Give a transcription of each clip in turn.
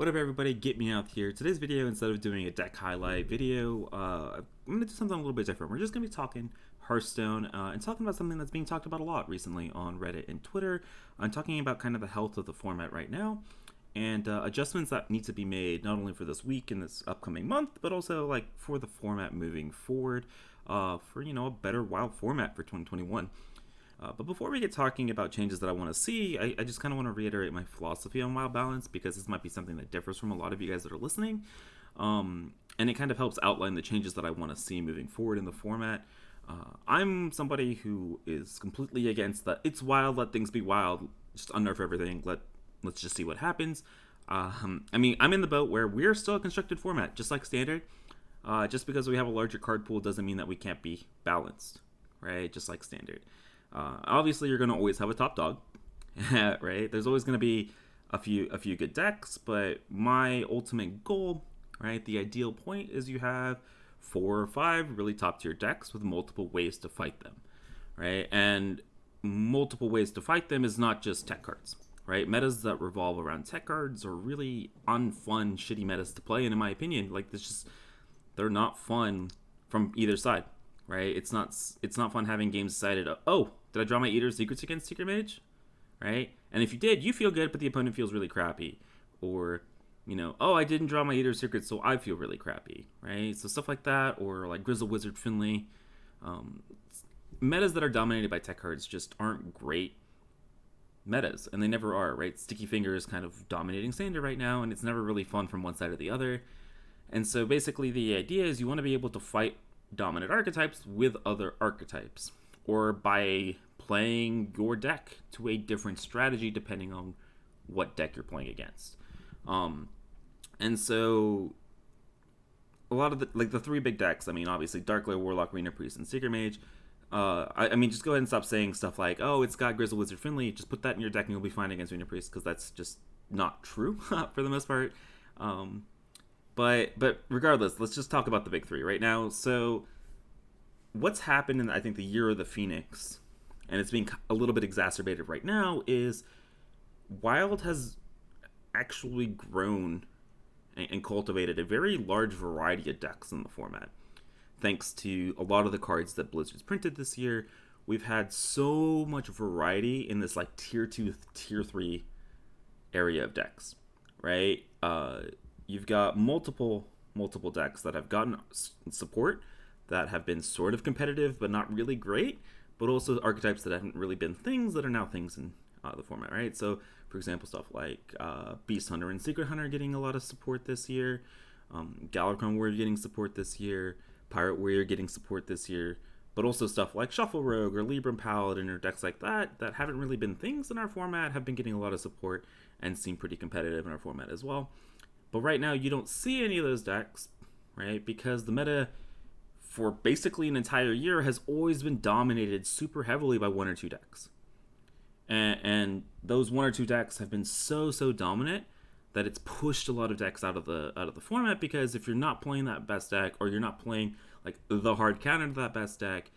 What up everybody, GetMeowth here. Today's video, instead of doing a deck highlight video, I'm going to do something a little bit different. We're just going to be talking Hearthstone and talking about something that's being talked about a lot recently on Reddit and Twitter. I'm talking about kind of the health of the format right now and adjustments that need to be made not only for this week and this upcoming month, but also like for the format moving forward for, a better WoW format for 2021. But before we get talking about changes that I want to see, I just kind of want to reiterate my philosophy on WoW balance, because this might be something that differs from a lot of you guys that are listening. And it kind of helps outline the changes that I want to see moving forward in the format. I'm somebody who is completely against that. It's wild, let things be wild, just unnerf everything, let's just see what happens. I'm in the boat where we're still a constructed format, just like standard. Just because we have a larger card pool doesn't mean that we can't be balanced, right? Just like standard. Obviously, you're going to always have a top dog, right? There's always going to be a few good decks, but my ultimate goal, right, the ideal point is you have 4 or 5 really top tier decks with multiple ways to fight them, right? And multiple ways to fight them is not just tech cards, right? Metas that revolve around tech cards are really unfun, shitty metas to play, and in my opinion, they're not fun from either side. Right, it's not fun having games decided. Oh, did I draw my Eater Secrets against Secret Mage? Right, and if you did, you feel good, but the opponent feels really crappy. Or, oh, I didn't draw my Eater Secrets, so I feel really crappy. Right, so stuff like that, or like Grizzle Wizard Finley. Metas that are dominated by tech cards just aren't great metas, and they never are. Right, Sticky Finger is kind of dominating standard right now, and it's never really fun from one side or the other. And so basically, the idea is you want to be able to fight dominant archetypes with other archetypes, or by playing your deck to a different strategy depending on what deck you're playing against. And so a lot of the 3 big decks, obviously Darkler, Warlock, Arena Priest, and Secret Mage. Just go ahead and stop saying stuff like, oh, it's got Grizzle Wizard Finley, just put that in your deck and you'll be fine against Arena Priest, because that's just not true for the most part. But regardless, let's just talk about the big 3 right now. So what's happened in, I think, the Year of the Phoenix, and it's being a little bit exacerbated right now, is Wild has actually grown and cultivated a very large variety of decks in the format. Thanks to a lot of the cards that Blizzard's printed this year, we've had so much variety in this like tier 2, tier 3 area of decks, right? You've got multiple decks that have gotten support, that have been sort of competitive but not really great, but also archetypes that haven't really been things that are now things in the format, right? So, for example, stuff like Beast Hunter and Secret Hunter getting a lot of support this year, Galacron Warrior getting support this year, Pirate Warrior getting support this year, but also stuff like Shuffle Rogue or Libram Paladin or decks like that haven't really been things in our format have been getting a lot of support and seem pretty competitive in our format as well. But right now, you don't see any of those decks, right? Because the meta for basically an entire year has always been dominated super heavily by 1 or 2 decks. And those 1 or 2 decks have been so dominant that it's pushed a lot of decks out of the format, because if you're not playing that best deck, or you're not playing like the hard counter to that best deck,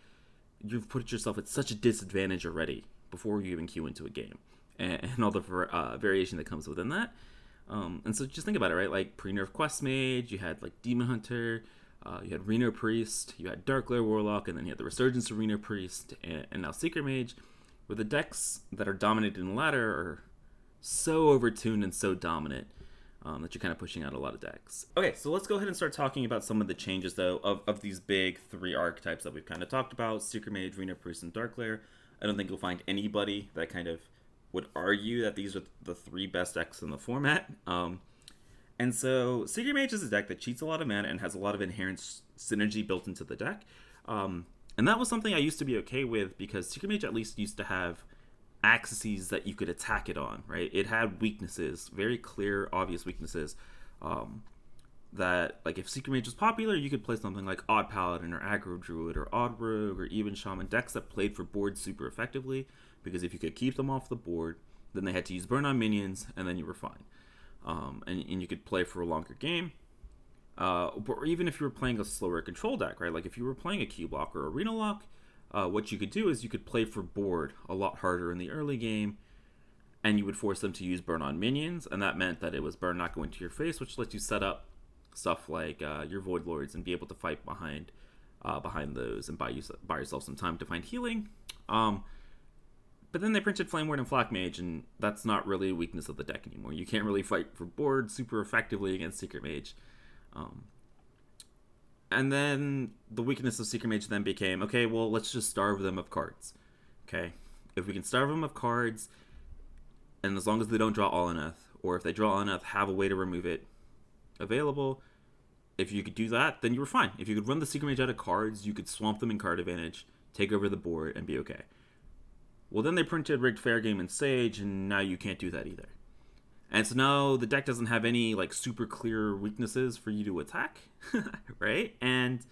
you've put yourself at such a disadvantage already before you even queue into a game. And all the variation that comes within that. And so just think about it, right? Like pre-nerf Quest Mage, you had like Demon Hunter, you had Reno Priest, you had Darkler Warlock, and then you had the Resurgence of Reno Priest, and now Secret Mage, where the decks that are dominated in the latter are so overtuned and so dominant that you're kind of pushing out a lot of decks. Okay, so let's go ahead and start talking about some of the changes, though, of these big 3 archetypes that we've kind of talked about: Secret Mage, Reno Priest, and Darkler. I don't think you'll find anybody that kind of would argue that these are the 3 best decks in the format. And so Secret Mage is a deck that cheats a lot of mana and has a lot of inherent synergy built into the deck. And that was something I used to be okay with, because Secret Mage at least used to have axes that you could attack it on, right? It had weaknesses, very clear, obvious weaknesses. That, like, if Secret Mage was popular, you could play something like Odd Paladin or Aggro Druid or Odd Rogue or even Shaman, decks that played for board super effectively, because if you could keep them off the board, then they had to use burn on minions, and then you were fine. And you could play for a longer game. Or even if you were playing a slower control deck, right? Like if you were playing a Q-Block or Arena Lock, what you could do is you could play for board a lot harder in the early game, and you would force them to use burn on minions, and that meant that it was burn not going to your face, which lets you set up stuff like your Void Lords and be able to fight behind those and buy yourself some time to find healing. But then they printed Flame Ward and Flak Mage, and that's not really a weakness of the deck anymore. You can't really fight for board super effectively against Secret Mage. And then the weakness of Secret Mage then became, okay, well, let's just starve them of cards. Okay? If we can starve them of cards, and as long as they don't draw all enough, or if they draw all enough, have a way to remove it available. If you could do that, then you were fine. If you could run the Secret Mage out of cards, you could swamp them in card advantage, take over the board, and be okay. Well, then they printed Rigged Fair Game and Sage, and now you can't do that either. And so now the deck doesn't have any like super clear weaknesses for you to attack, right? And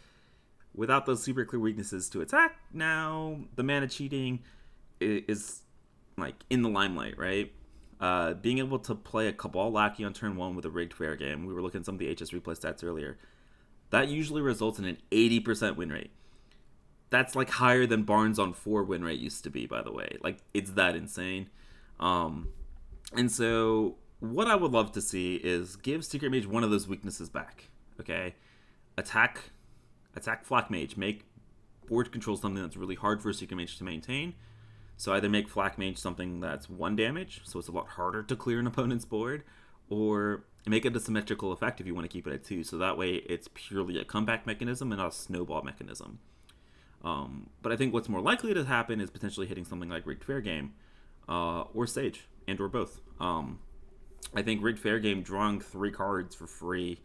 without those super clear weaknesses to attack, now the mana cheating is like in the limelight, right? Being able to play a Cabal Lackey on turn 1 with a Rigged Fair Game, we were looking at some of the HS replay stats earlier, that usually results in an 80% win rate. That's like higher than Barnes on 4 win rate used to be, by the way. Like, it's that insane. And so what I would love to see is give Secret Mage one of those weaknesses back. Okay? Attack Flak Mage. Make board control something that's really hard for a Secret Mage to maintain. So either make Flak Mage something that's 1 damage, so it's a lot harder to clear an opponent's board, or make it a symmetrical effect if you want to keep it at 2. So that way it's purely a comeback mechanism and not a snowball mechanism. But I think what's more likely to happen is potentially hitting something like Rigged Fair Game, or Sage, and or both. I think Rigged Fair Game, drawing 3 cards for free,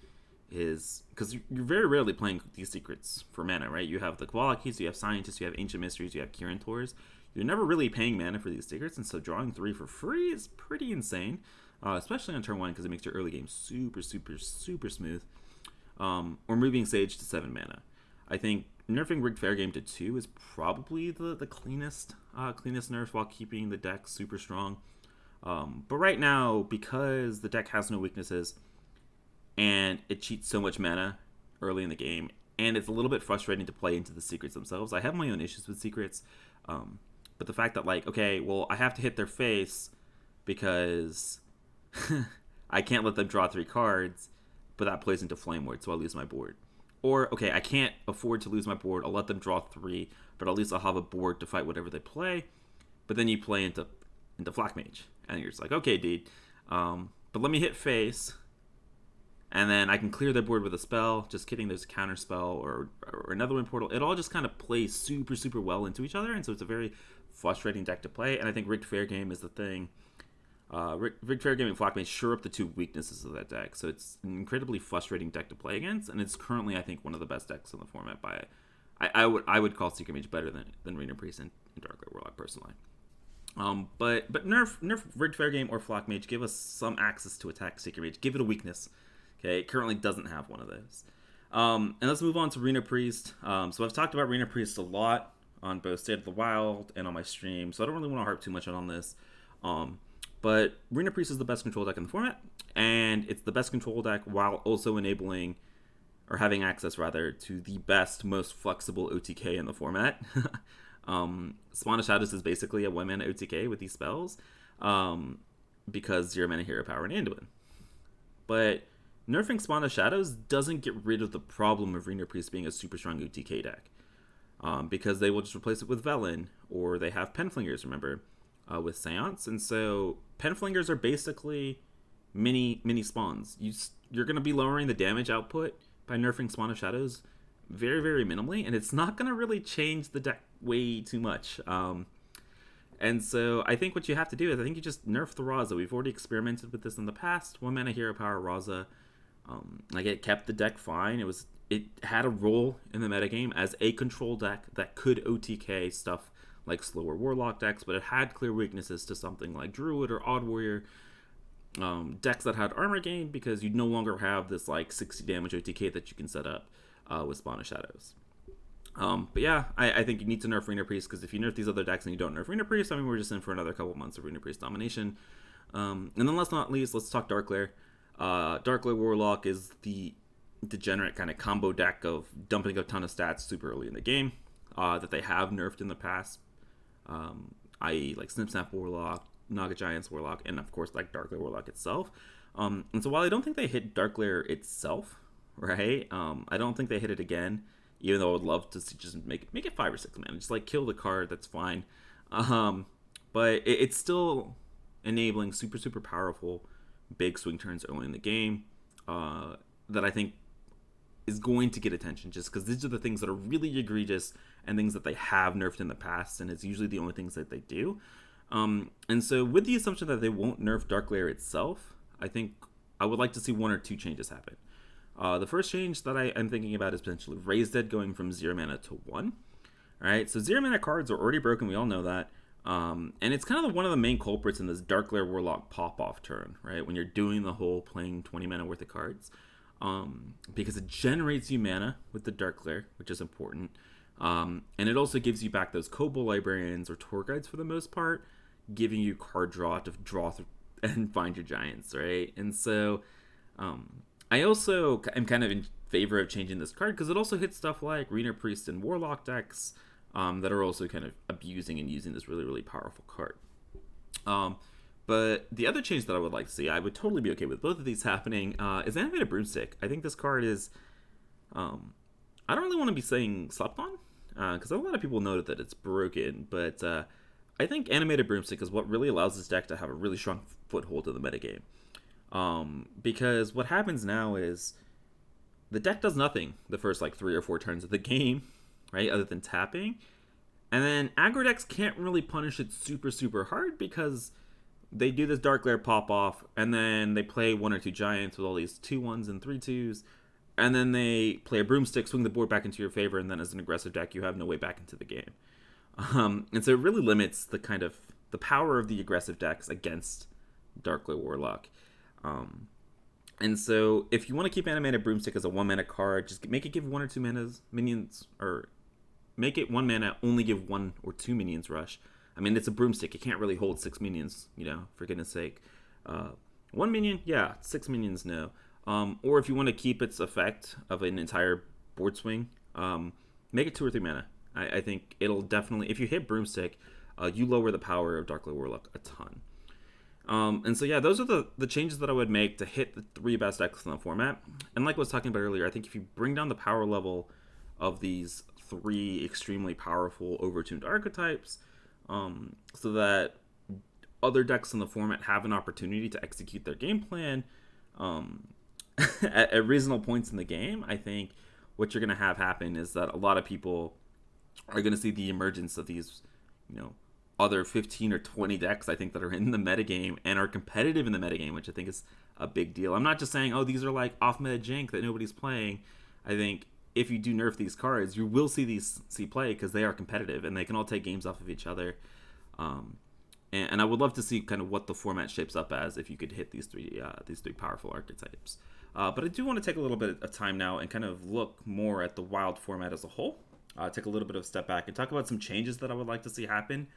is because you're very rarely playing these secrets for mana, right? You have the Warlock keys, you have Scientists, you have Ancient Mysteries, you have Kirin Tors. You're never really paying mana for these secrets, and so drawing 3 for free is pretty insane, especially on turn 1 because it makes your early game super, super, super smooth. Or moving Sage to 7 mana. I think nerfing Rigged Fair Game to 2 is probably the cleanest nerf while keeping the deck super strong. But right now, because the deck has no weaknesses and it cheats so much mana early in the game, and it's a little bit frustrating to play into the secrets themselves. I have my own issues with secrets, but the fact that, like, okay, well, I have to hit their face because I can't let them draw 3 cards, but that plays into Flame Ward, so I lose my board. Or, okay, I can't afford to lose my board. I'll let them draw 3, but at least I'll have a board to fight whatever they play. But then you play into Flak Mage, and you're just like, okay, dude, but let me hit face, and then I can clear their board with a spell. Just kidding, there's a counter spell or another one portal. It all just kind of plays super, super well into each other, and so it's a very frustrating deck to play. And I think Rigged Fair Game is the thing. Rigged Fair Game and Flak Mage shore up the 2 weaknesses of that deck, so it's an incredibly frustrating deck to play against, and it's currently, I think, one of the best decks in the format. I would call Secret Mage better than Rena Priest and Darklight Warlock personally. But nerf Rigged Fair Game or Flak Mage. Give us some access to attack Secret Mage. Give it a weakness. Okay, it currently doesn't have one of those. And let's move on to Rena Priest. So I've talked about Rena Priest a lot on both State of the Wild and on my stream, so I don't really want to harp too much on this. But Rena Priest is the best control deck in the format, and it's the best control deck while also enabling, or having access rather, to the best, most flexible OTK in the format. Spawn of Shadows is basically a 1-mana OTK with these spells, because 0-mana Hero Power and Anduin. But nerfing Spawn of Shadows doesn't get rid of the problem of Rena Priest being a super strong OTK deck, because they will just replace it with Velen, or they have Penflingers, remember, with Seance. And so Penflingers are basically mini spawns. You're going to be lowering the damage output by nerfing Spawn of Shadows very, very minimally, and it's not going to really change the deck way too much. And so I think what you have to do is I think you just nerf the Raza. We've already experimented with this in the past. 1-mana Hero Power Raza. Like, it kept the deck fine. It had a role in the metagame as a control deck that could OTK stuff like slower Warlock decks, but it had clear weaknesses to something like Druid or Odd Warrior decks that had armor gain, because you no longer have this like 60 damage OTK that you can set up with Spawn of Shadows. But yeah, I think you need to nerf Rena Priest, because if you nerf these other decks and you don't nerf Rena Priest, I mean, we're just in for another couple months of Rena Priest domination. And then last but not least, let's talk Darklair. Darklair Warlock is the degenerate kind of combo deck of dumping a ton of stats super early in the game that they have nerfed in the past, i.e. like Snip Snap Warlock, Naga Giants Warlock, and of course like Dark Lair Warlock itself. And so while I don't think they hit Dark Lair itself, right? I don't think they hit it again. Even though I would love to see just make it 5 or 6 mana, just like kill the card. That's fine. But it's still enabling super powerful big swing turns early in the game that I think is going to get attention, just because these are the things that are really egregious and things that they have nerfed in the past, and it's usually the only things that they do. And so with the assumption that they won't nerf Dark Lair itself, I think I would like to see 1 or 2 changes happen. The first change that I'm thinking about is potentially Raise Dead going from 0 mana to 1. Alright, so 0 mana cards are already broken, we all know that. And it's kind of one of the main culprits in this Dark Lair Warlock pop-off turn, right? When you're doing the whole playing 20 mana worth of cards. Because it generates you mana with the Dark Lair, which is important. And it also gives you back those Kobold Librarians or Tour Guides for the most part, giving you card draw to draw and find your giants, right? And so I also am kind of in favor of changing this card because it also hits stuff like Reader Priest and Warlock decks that are also kind of abusing and using this really powerful card. But the other change that I would like to see, I would totally be okay with both of these happening, is Animated Broomstick. I think this card is, I don't really want to be saying slept on, because a lot of people noted that it's broken, but I think Animated Broomstick is what really allows this deck to have a really strong foothold in the metagame. Because what happens now is the deck does nothing the first like 3 or 4 turns of the game, right, other than tapping. And then aggro decks can't really punish it super hard because they do this Dark Lair pop off, and then they play 1 or 2 giants with all these 2/1s and 3/2s, and then they play a Broomstick, swing the board back into your favor, and then as an aggressive deck, you have no way back into the game. And so it really limits the kind of the power of the aggressive decks against Dark Lair Warlock. And so if you want to keep Animated Broomstick as a 1 mana card, just make it give 1 or 2 minions, or make it 1 mana, only give 1 or 2 minions rush. I mean, it's a Broomstick. It can't really hold 6 minions, for goodness sake. 1 minion, yeah. 6 minions, no. Or if you want to keep its effect of an entire board swing, make it 2 or 3 mana. I think it'll definitely, if you hit Broomstick, you lower the power of Dark Lair Warlock a ton. And so, yeah, those are the changes that I would make to hit the 3 best decks in the format. And like I was talking about earlier, I think if you bring down the power level of these 3 extremely powerful overtuned archetypes, so that other decks in the format have an opportunity to execute their game plan at reasonable points in the game, I think what you're going to have happen is that a lot of people are going to see the emergence of these, other 15 or 20 decks, I think, that are in the metagame and are competitive in the metagame, which I think is a big deal. I'm not just saying, these are like off-meta jank that nobody's playing. I think if you do nerf these cards, you will see these play because they are competitive and they can all take games off of each other. And I would love to see kind of what the format shapes up as if you could hit these three powerful archetypes. But I do want to take a little bit of time now and kind of look more at the Wild format as a whole. Take a little bit of a step back and talk about some changes that I would like to see happen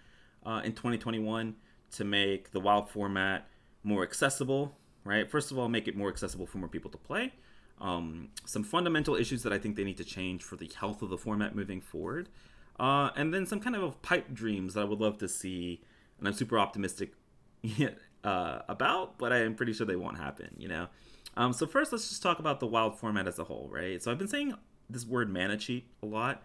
in 2021 to make the Wild format more accessible, right? First of all, make it more accessible for more people to play. Some fundamental issues that I think they need to change for the health of the format moving forward. And then some kind of pipe dreams that I would love to see, and I'm super optimistic about, but I am pretty sure they won't happen, So first, let's just talk about the Wild format as a whole, right? So I've been saying this word mana cheat a lot.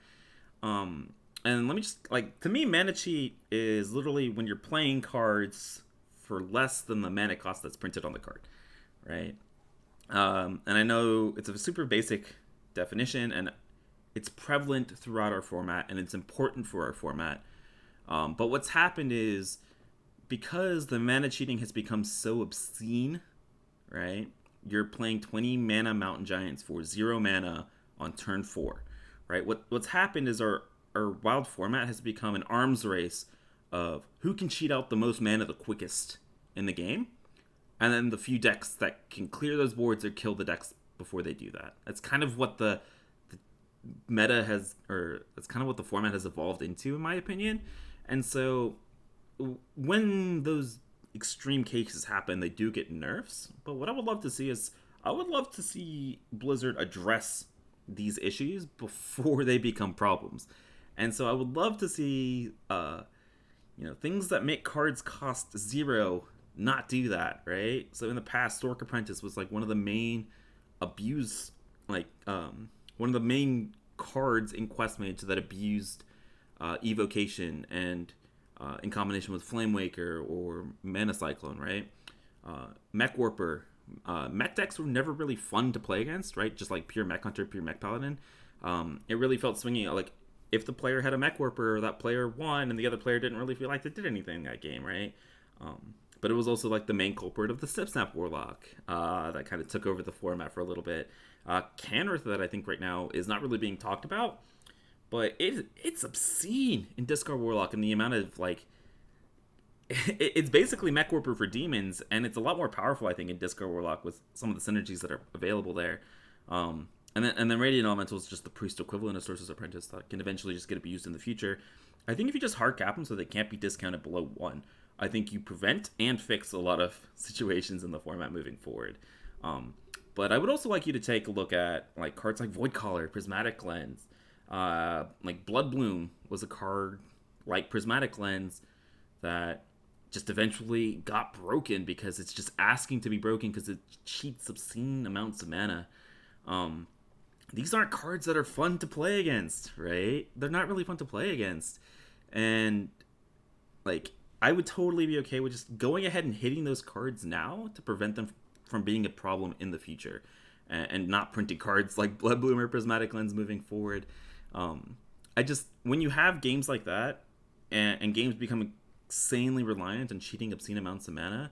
And let me just, to me, mana cheat is literally when you're playing cards for less than the mana cost that's printed on the card, right? And I know it's a super basic definition, and it's prevalent throughout our format, and it's important for our format. But what's happened is, because the mana cheating has become so obscene, right? You're playing 20 mana Mountain Giants for 0 mana on turn 4, right? What's happened is our Wild format has become an arms race of who can cheat out the most mana the quickest in the game, and then the few decks that can clear those boards or kill the decks before they do that. That's kind of what the meta has, or that's kind of what the format has evolved into, in my opinion. And so when those extreme cases happen, they do get nerfs. But what I would love to see is, I would love to see Blizzard address these issues before they become problems. And so I would love to see things that make cards cost 0 not do that, right? So in the past, Stork Apprentice was like one of the main abuse, like one of the main cards in Quest Mage that abused Evocation and in combination with Flame Waker or Mana Cyclone, right? Mech Warper. Mech decks were never really fun to play against, right? Just like pure Mech Hunter, pure Mech Paladin. It really felt swingy. Like, if the player had a Mech Warper, that player won, and the other player didn't really feel like they did anything that game, right? But it was also like the main culprit of the Snip Warlock that kind of took over the format for a little bit. Canrith, that I think right now is not really being talked about, but it's obscene in Discard Warlock, and the amount of like it's basically Mech Warper for demons, and it's a lot more powerful, I think, in Discard Warlock with some of the synergies that are available there. And then Radiant Elemental is just the priest equivalent of Sorcerer's Apprentice that can eventually just get abused in the future. I think if you just hard cap them so they can't be discounted below 1, I think you prevent and fix a lot of situations in the format moving forward. But I would also like you to take a look at like cards like Void Collar, Prismatic Lens. Like Blood Bloom was a card like Prismatic Lens that just eventually got broken because it's just asking to be broken because it cheats obscene amounts of mana. These aren't cards that are fun to play against, right? They're not really fun to play against. And like, I would totally be okay with just going ahead and hitting those cards now to prevent them from being a problem in the future, and not printing cards like Blood Bloom or Prismatic Lens moving forward. When you have games like that, and games become insanely reliant on cheating obscene amounts of mana,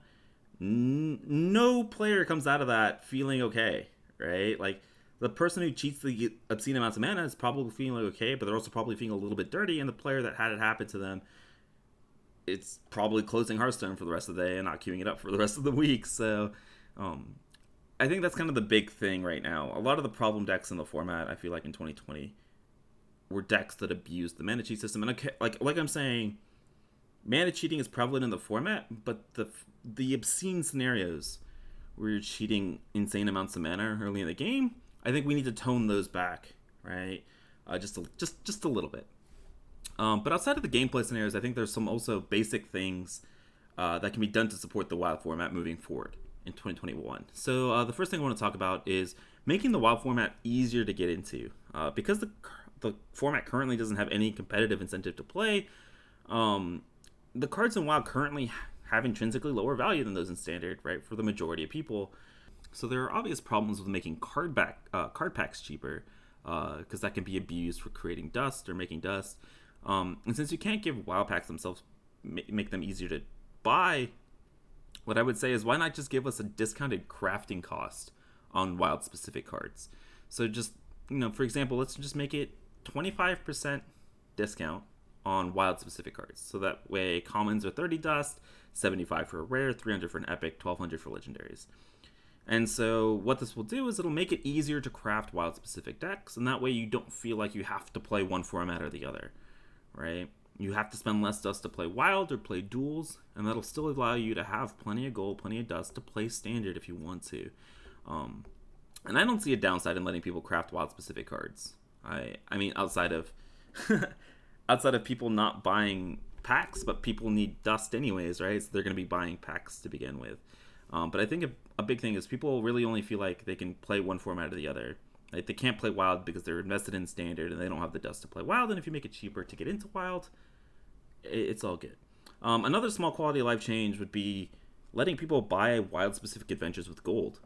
no player comes out of that feeling okay, right? Like, the person who cheats the obscene amounts of mana is probably feeling okay, but they're also probably feeling a little bit dirty, and the player that had it happen to them, it's probably closing Hearthstone for the rest of the day and not queuing it up for the rest of the week. So I think that's kind of the big thing right now. A lot of the problem decks in the format, I feel like in 2020, were decks that abused the mana cheat system. And like I'm saying, mana cheating is prevalent in the format, but the obscene scenarios where you're cheating insane amounts of mana early in the game, I think we need to tone those back, right? Just a little bit. But outside of the gameplay scenarios, I think there's some also basic things that can be done to support the WoW format moving forward in 2021. So the first thing I want to talk about is making the WoW format easier to get into. Because the format currently doesn't have any competitive incentive to play, the cards in WoW currently have intrinsically lower value than those in Standard, right, for the majority of people. So there are obvious problems with making card packs cheaper, because that can be abused for creating dust or making dust. And since you can't give WoW packs themselves, make them easier to buy, what I would say is, why not just give us a discounted crafting cost on wild-specific cards? So just, for example, let's just make it 25% discount on wild-specific cards. So that way, commons are 30 dust, 75 for a rare, 300 for an epic, 1200 for legendaries. And so what this will do is it'll make it easier to craft wild-specific decks, and that way you don't feel like you have to play one format or the other, right? You have to spend less dust to play wild or play duels, and that'll still allow you to have plenty of gold, plenty of dust to play standard if you want to. And I don't see a downside in letting people craft wild-specific cards. I mean, outside of people not buying packs, but people need dust anyways, right? So they're going to be buying packs to begin with. But I think a big thing is people really only feel like they can play one format or the other. Like, they can't play wild because they're invested in standard and they don't have the dust to play wild. And if you make it cheaper to get into wild, it's all good. Another small quality of life change would be letting people buy wild-specific adventures with gold.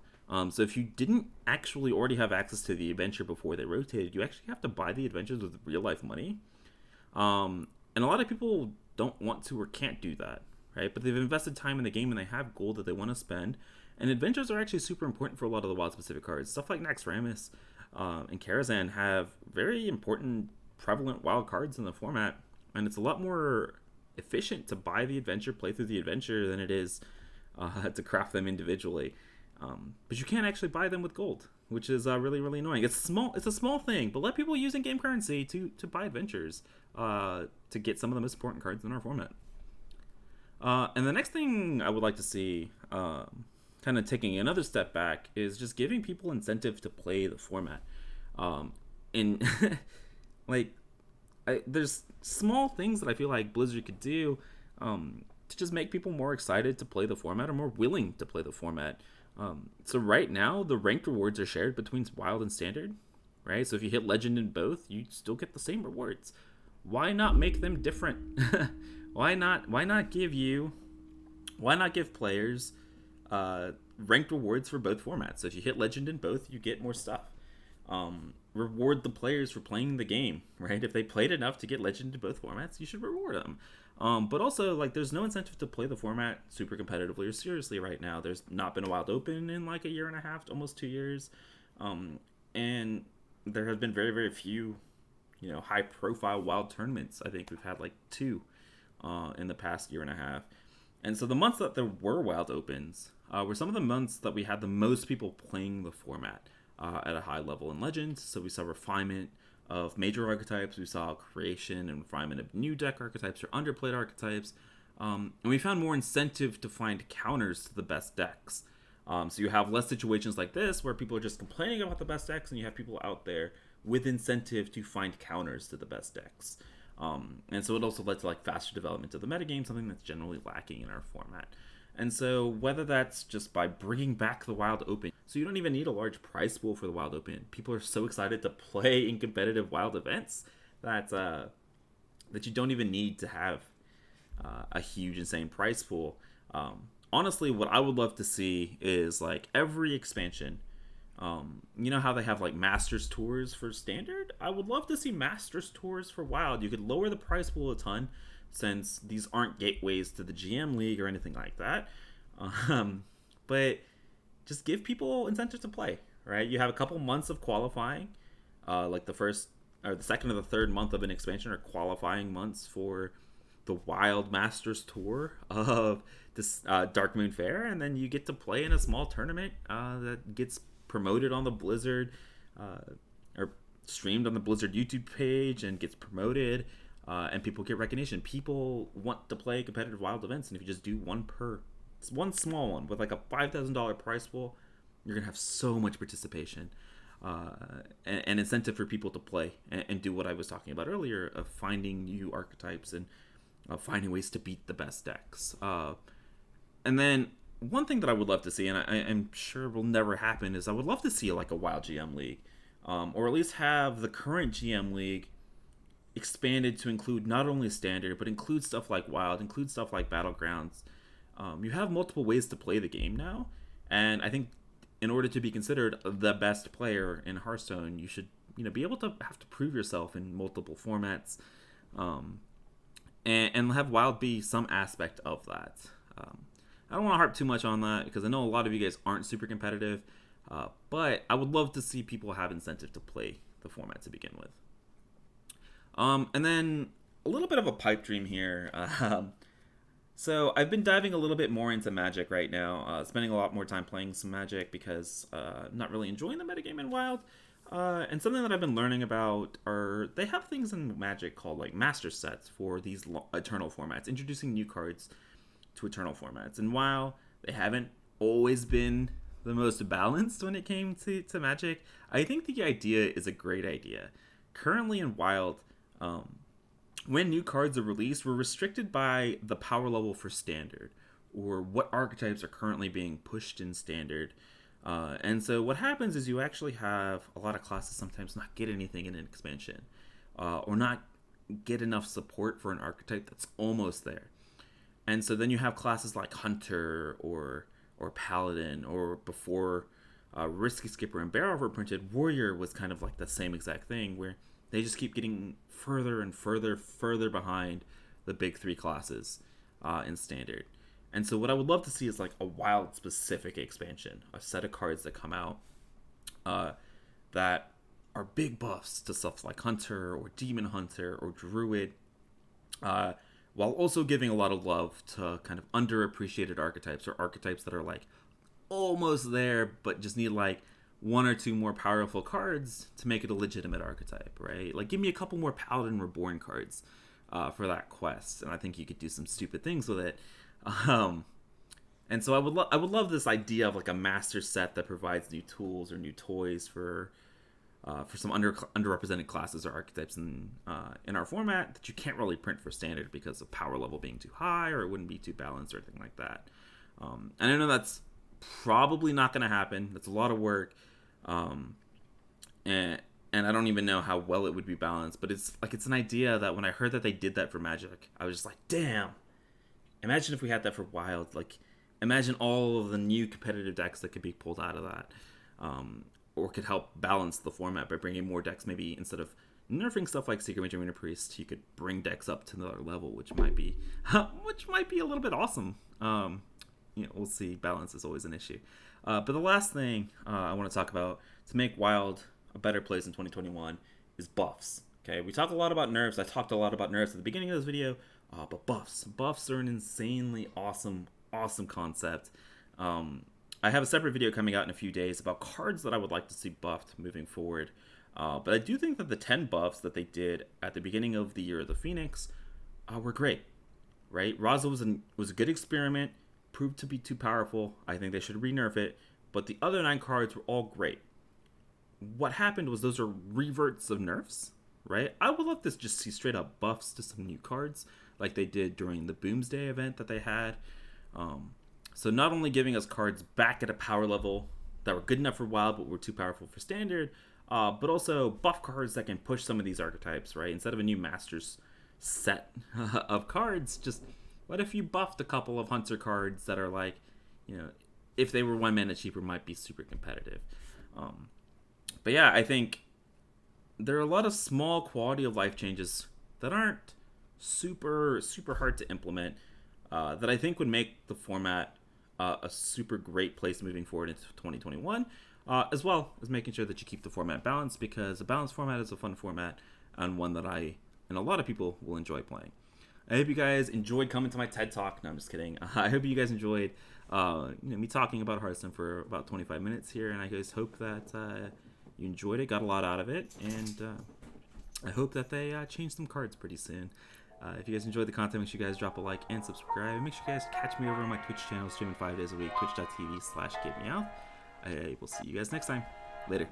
So if you didn't actually already have access to the adventure before they rotated, you actually have to buy the adventures with real-life money. And a lot of people don't want to or can't do that, right? But they've invested time in the game and they have gold that they want to spend. And adventures are actually super important for a lot of the wild-specific cards. Stuff like Naxxramas and Karazhan have very important, prevalent wild cards in the format. And it's a lot more efficient to buy the adventure, play through the adventure, than it is to craft them individually. But you can't actually buy them with gold, which is really, really annoying. It's a small thing, but let people use in-game currency to buy adventures to get some of the most important cards in our format. And the next thing I would like to see, kind of taking another step back, is just giving people incentive to play the format. There's small things that I feel like Blizzard could do. to just make people more excited to play the format or more willing to play the format. So right now, the ranked rewards are shared between Wild and Standard, right? So if you hit Legend in both, you still get the same rewards. Why not make them different? Why not? Why not give players ranked rewards for both formats? So if you hit Legend in both, you get more stuff. Reward the players for playing the game, right? If they played enough to get Legend in both formats, you should reward them. But also, like, there's no incentive to play the format super competitively or seriously right now. There's not been a Wild Open in like a year and a half, almost 2 years, and there have been very, very few, high-profile Wild tournaments. I think we've had like 2 in the past year and a half. And so the months that there were Wild Opens were some of the months that we had the most people playing the format at a high level in Legends. So we saw refinement of major archetypes, we saw creation and refinement of new deck archetypes or underplayed archetypes, and we found more incentive to find counters to the best decks. So you have less situations like this where people are just complaining about the best decks, and you have people out there with incentive to find counters to the best decks. And so it also led to like faster development of the metagame, something that's generally lacking in our format. And so whether that's just by bringing back the Wild Open, so you don't even need a large prize pool for the Wild Open. People are so excited to play in competitive Wild events that you don't even need to have a huge, insane prize pool. Honestly, what I would love to see is like every expansion. You know how they have like Masters Tours for Standard? I would love to see Masters Tours for Wild. You could lower the prize pool a ton, since these aren't gateways to the GM League or anything like that. But just give people incentive to play, right? You have a couple months of qualifying, like the first or the second or the third month of an expansion are qualifying months for the Wild Masters Tour of this Dark Moon Fair, and then you get to play in a small tournament that gets promoted on the Blizzard or streamed on the Blizzard YouTube page and gets promoted. And people get recognition. People want to play competitive Wild events, and if you just do one small one with like a $5,000 prize pool, you're gonna have so much participation and incentive for people to play and do what I was talking about earlier of finding new archetypes and finding ways to beat the best decks. And then one thing that I would love to see, and I'm sure will never happen, is I would love to see like a Wild GM League, or at least have the current GM League expanded to include not only Standard, but include stuff like Wild, include stuff like Battlegrounds. You have multiple ways to play the game now, and I think in order to be considered the best player in Hearthstone, you should be able to have to prove yourself in multiple formats, and have Wild be some aspect of that. I don't want to harp too much on that because I know a lot of you guys aren't super competitive, but I would love to see people have incentive to play the format to begin with. And then a little bit of a pipe dream here. So I've been diving a little bit more into Magic right now, spending a lot more time playing some Magic because I'm not really enjoying the metagame in Wild. And something that I've been learning about are they have things in Magic called like master sets for these Eternal formats, introducing new cards to Eternal formats. And while they haven't always been the most balanced when it came to Magic, I think the idea is a great idea. Currently in Wild, when new cards are released, we're restricted by the power level for Standard, or what archetypes are currently being pushed in Standard. And so what happens is you actually have a lot of classes sometimes not get anything in an expansion, or not get enough support for an archetype that's almost there. And so then you have classes like Hunter or Paladin, or before Risky Skipper and Barrow were printed, Warrior was kind of like the same exact thing, where they just keep getting further and further behind the big 3 classes in Standard. And so what I would love to see is like a Wild specific expansion, a set of cards that come out that are big buffs to stuff like Hunter or Demon Hunter or Druid, while also giving a lot of love to kind of underappreciated archetypes, or archetypes that are like almost there but just need like 1 or 2 more powerful cards to make it a legitimate archetype, right? Like, give me a couple more Paladin Reborn cards for that quest, and I think you could do some stupid things with it. And so I would love this idea of like a master set that provides new tools or new toys for for some underrepresented classes or archetypes in our format that you can't really print for standard because of power level being too high, or it wouldn't be too balanced or anything like that. And I know that's probably not going to happen. That's a lot of work, and I don't even know how well it would be balanced. But it's an idea that when I heard that they did that for Magic, I was just like, damn. Imagine if we had that for Wild. Like, imagine all of the new competitive decks that could be pulled out of that, or could help balance the format by bringing more decks. Maybe instead of nerfing stuff like Secret Mage Arena Priest, you could bring decks up to another level, which might be a little bit awesome. We'll see. Balance is always an issue. But the last thing I want to talk about to make Wild a better place in 2021 is buffs. Okay, we talk a lot about nerfs. I talked a lot about nerfs at the beginning of this video, but buffs are an insanely awesome concept. I have a separate video coming out in a few days about cards that I would like to see buffed moving forward. But I do think that the 10 buffs that they did at the beginning of the Year of the Phoenix were great. Right, Raza was a good experiment. Proved to be too powerful. I think they should re-nerf it. But the other 9 cards were all great. What happened was those are reverts of nerfs, right? I would love to just see straight up buffs to some new cards, like they did during the Boomsday event that they had. So not only giving us cards back at a power level that were good enough for Wild but were too powerful for Standard, but also buff cards that can push some of these archetypes, right? Instead of a new Masters set of cards, just what if you buffed a couple of Hunter cards that are like, if they were 1 mana cheaper, might be super competitive. But yeah, I think there are a lot of small quality of life changes that aren't super hard to implement, that I think would make the format a super great place moving forward into 2021, as well as making sure that you keep the format balanced, because a balanced format is a fun format and one that I and a lot of people will enjoy playing. I hope you guys enjoyed coming to my TED Talk. No, I'm just kidding. I hope you guys enjoyed me talking about Hearthstone for about 25 minutes here, and I just hope that you enjoyed it, got a lot out of it, and I hope that they change some cards pretty soon. If you guys enjoyed the content, make sure you guys drop a like and subscribe. And make sure you guys catch me over on my Twitch channel, streaming 5 days a week, twitch.tv/GetMeowth. I will see you guys next time. Later.